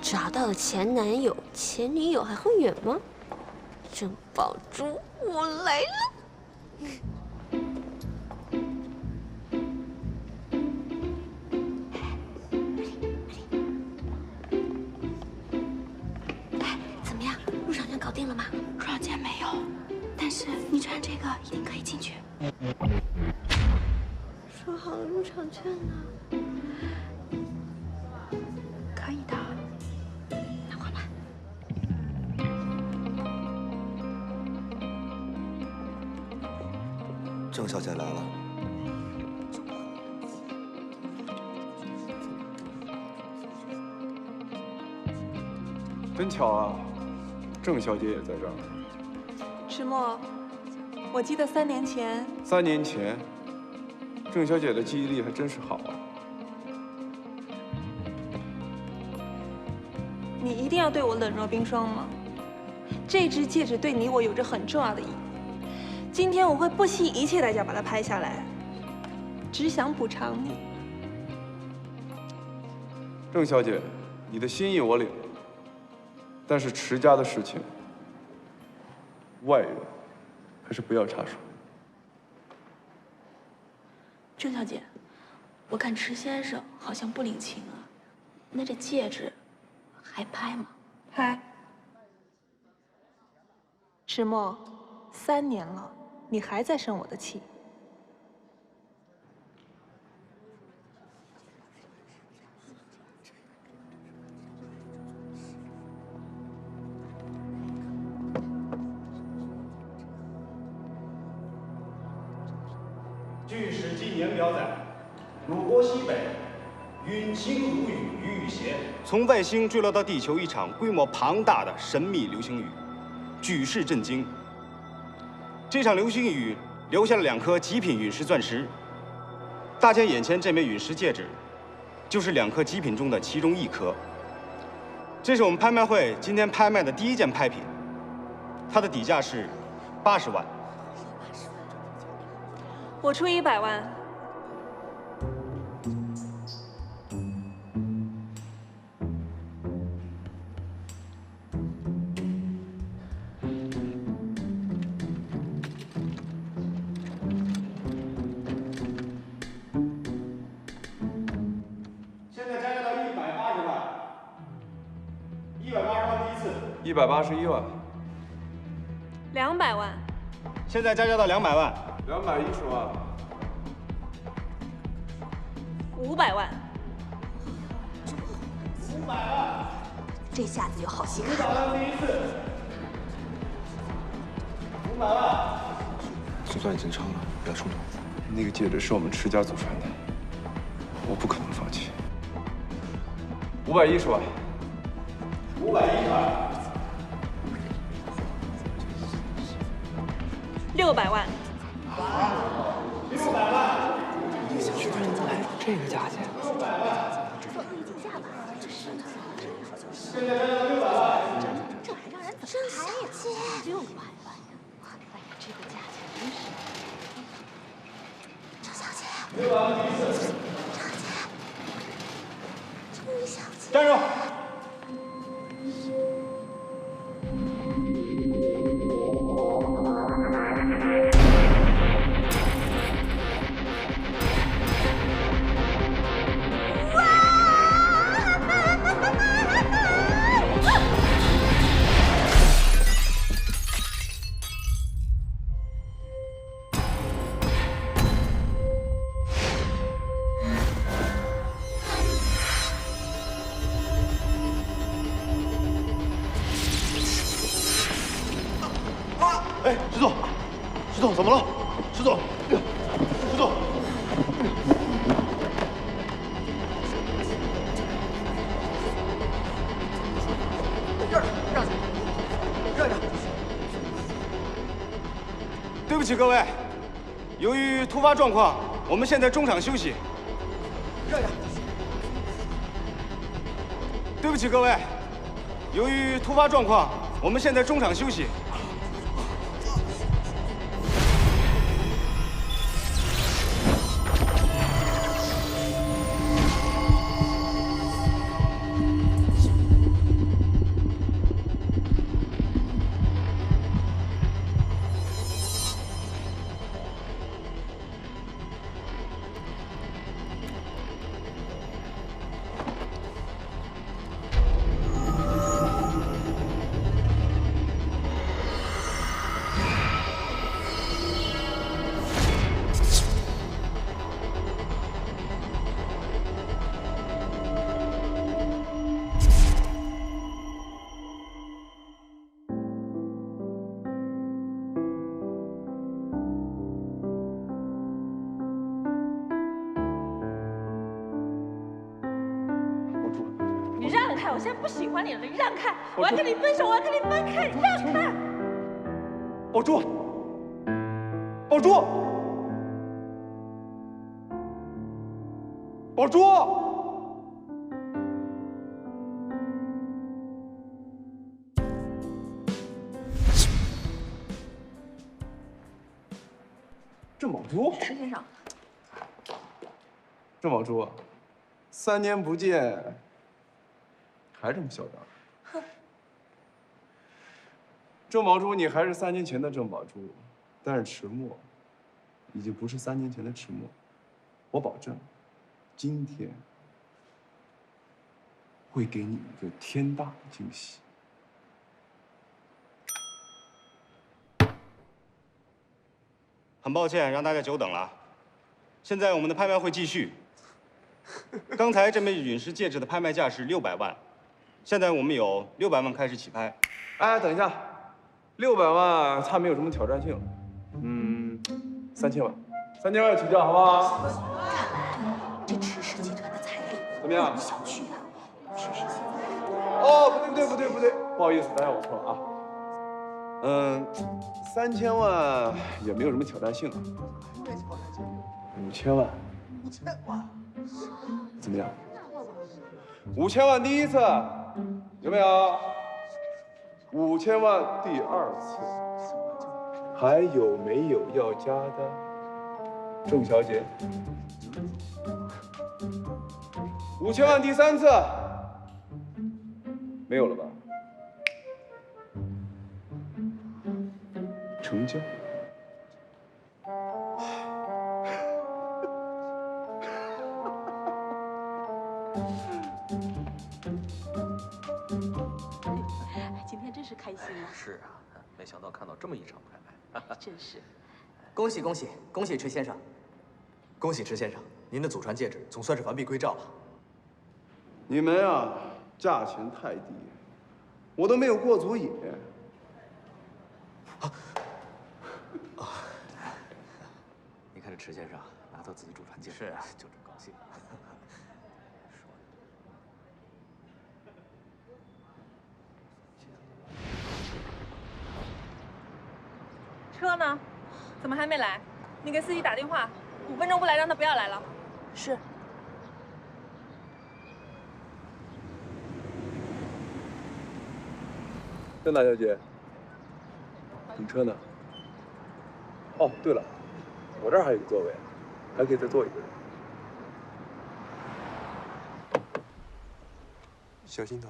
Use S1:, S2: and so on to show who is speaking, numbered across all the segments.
S1: 找到了前男友，前女友还会远吗？郑宝珠，我来了！哎，怎么样？入场券搞定了吗？
S2: 入场券没有，但是你穿这个一定可以进去。
S1: 说好了入场券呢？
S2: 可以的。
S1: 那换吧。
S3: 郑小姐来了。
S4: 真巧啊，郑小姐也在这儿。
S5: 石墨，我记得3年前
S4: 3年前，郑小姐的记忆力还真是好啊。
S5: 你一定要对我冷若冰霜吗？这只戒指对你我有着很重要的意义。今天我会不惜一切代价把它拍下来，只想补偿你。
S4: 郑小姐，你的心意我领了，但是池家的事情，外人还是不要插手。
S2: 郑小姐，我看池先生好像不领情啊，那这戒指还拍吗？
S5: 拍。石墨，3年了，你还在生我的气。
S6: 据《史记》年表载，鲁国西北，陨星如雨，雨雨斜，从外星坠落到地球一场规模庞大的神秘流星雨，举世震惊。这场流星雨留下了2颗极品陨石钻石。大家眼前这枚陨石戒指，就是2颗极品中的其中1颗。这是我们拍卖会今天拍卖的第1件拍品，它的底价是80万。
S5: 我出100万。
S6: 现在加价到180万，180万第一次
S4: 181万。
S5: 200万。
S6: 现在加价到200万
S4: ，210万
S5: ，500万
S6: ，500万，
S1: 这下子有好戏看。
S6: 500万第一次，500万。
S4: 就算已经成了，不要冲动。那个戒指是我们池家祖传的，我不可能放弃。510万
S6: ，510万
S5: ，600万
S6: ，600万，
S7: 居然能来这个价钱
S6: ，600万，现在加价到600万，
S1: 这还让人怎么拍呀？600万呀！哎呀，这个价钱真是。郑小姐
S6: ，600万第一次，
S1: 郑小姐，
S6: 站住！哎，石总，石总怎么了？石总，石总，让开！对不起各位，由于突发状况，我们现在中场休息。让开！对不起各位，由于突发状况，我们现在中场休息。
S5: 开！我现在不喜欢你了，你让开！我要跟你分手，我要跟你分开，你让开！
S4: 宝珠，宝珠，宝珠！郑宝珠，
S2: 石先生，
S4: 郑宝珠，3年不见，还这么嚣张？
S2: 哼！
S4: 郑宝珠，你还是3年前的郑宝珠，但是迟暮已经不是3年前的迟暮。我保证，今天会给你一个天大的惊喜。
S6: 很抱歉让大家久等了，现在我们的拍卖会继续。刚才这枚陨石戒指的拍卖价是600万，现在我们有600万开始起拍。
S4: 哎，等一下，600万它没有什么挑战性，3000万，3000万起价，好不好？
S2: 这迟氏集团的财力
S4: 怎么样？
S2: 小觑啊！迟氏现在
S4: 哦，不对，不好意思，大家我错了啊。3000万也没有什么挑战性啊。5000万。5000万。怎么样？5000万第一次有没有？5000万第2次，还有没有要加的？郑小姐。5000万第3次，没有了吧？成交。
S2: 今天真是开心啊！
S3: 是啊，没想到看到这么一场拍卖，
S2: 真是。
S7: 恭喜恭喜恭喜迟先生！恭喜迟先生，您的祖传戒指总算是完璧归赵了。
S4: 你们啊，价钱太低，我都没有过足瘾。
S3: 你看这迟先生拿到自己祖传戒指，是啊，就这么高兴。
S5: 车呢？怎么还没来？你给司机打电话，5分钟不来，让他不要来了。
S2: 是。
S4: 郑大小姐，你车呢？哦，对了，我这儿还有个座位，还可以再坐一个人。
S8: 小心头。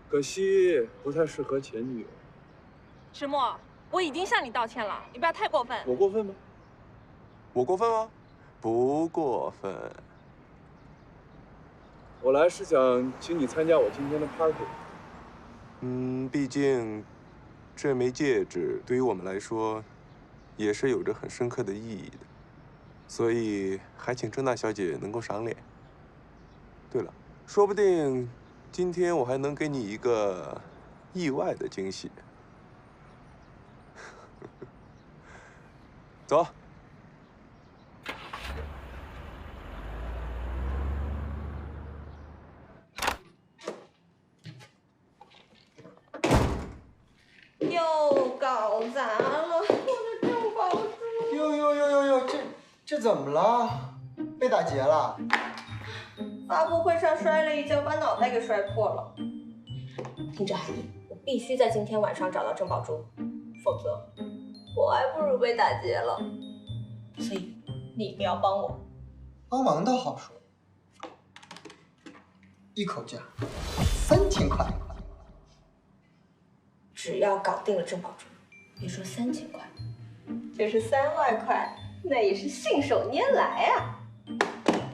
S4: 可惜不太适合前女友。
S5: 石墨，我已经向你道歉了，你不要太过分。
S4: 我过分吗？
S8: 我过分吗？不过分。
S4: 我来是想请你参加我今天的 party。
S8: 毕竟这枚戒指对于我们来说也是有着很深刻的意义的，所以还请郑大小姐能够赏脸。对了，说不定今天我还能给你一个意外的惊喜。走。
S1: 又搞砸了，我的郑宝珠！
S9: 哟，这怎么了？被打劫了？
S1: 发布会上摔了一跤，把脑袋给摔破了。听着，海英，我必须在今天晚上找到郑宝珠，否则我还不如被打劫了。所以你一定要帮我。
S9: 帮忙倒好说，一口价3000块。
S1: 只要搞定了郑宝珠，别说3000块，就是3万块，那也是信手拈来啊！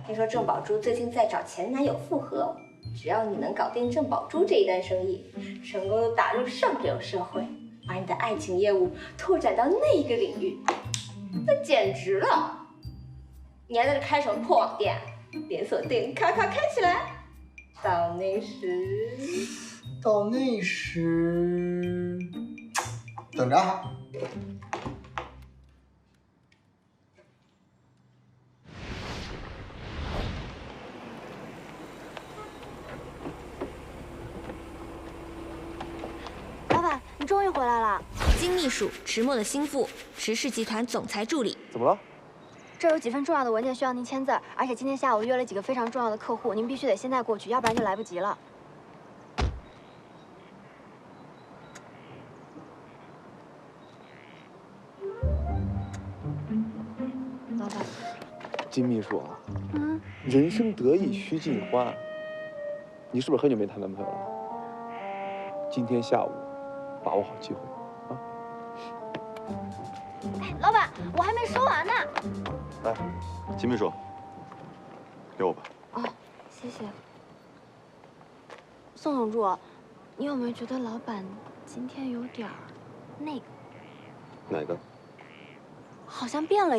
S1: 听说郑宝珠最近在找前男友复合，只要你能搞定郑宝珠这一单生意，成功的打入上流社会，把你的爱情业务拓展到那一个领域，那简直了！你还在这开什么破网店？连锁店咔咔开起来。到那时，
S9: 等着啊。
S10: 老板，你终于回来了。
S1: 金秘书迟墨的心腹，迟氏集团总裁助理。
S4: 怎么了？
S10: 这有几份重要的文件需要您签字，而且今天下午约了几个非常重要的客户，您必须得现在过去，要不然就来不及了。老板，
S4: 金秘书啊，人生得意须尽欢。你是不是很久没谈男朋友了？今天下午把握好机会啊！
S10: 哎，老板，我还没说完呢。
S4: 来，金秘书，给我吧。
S10: 哦，谢谢。宋永柱，你有没有觉得老板今天有点儿那个？
S4: 哪个？
S10: 好像变了。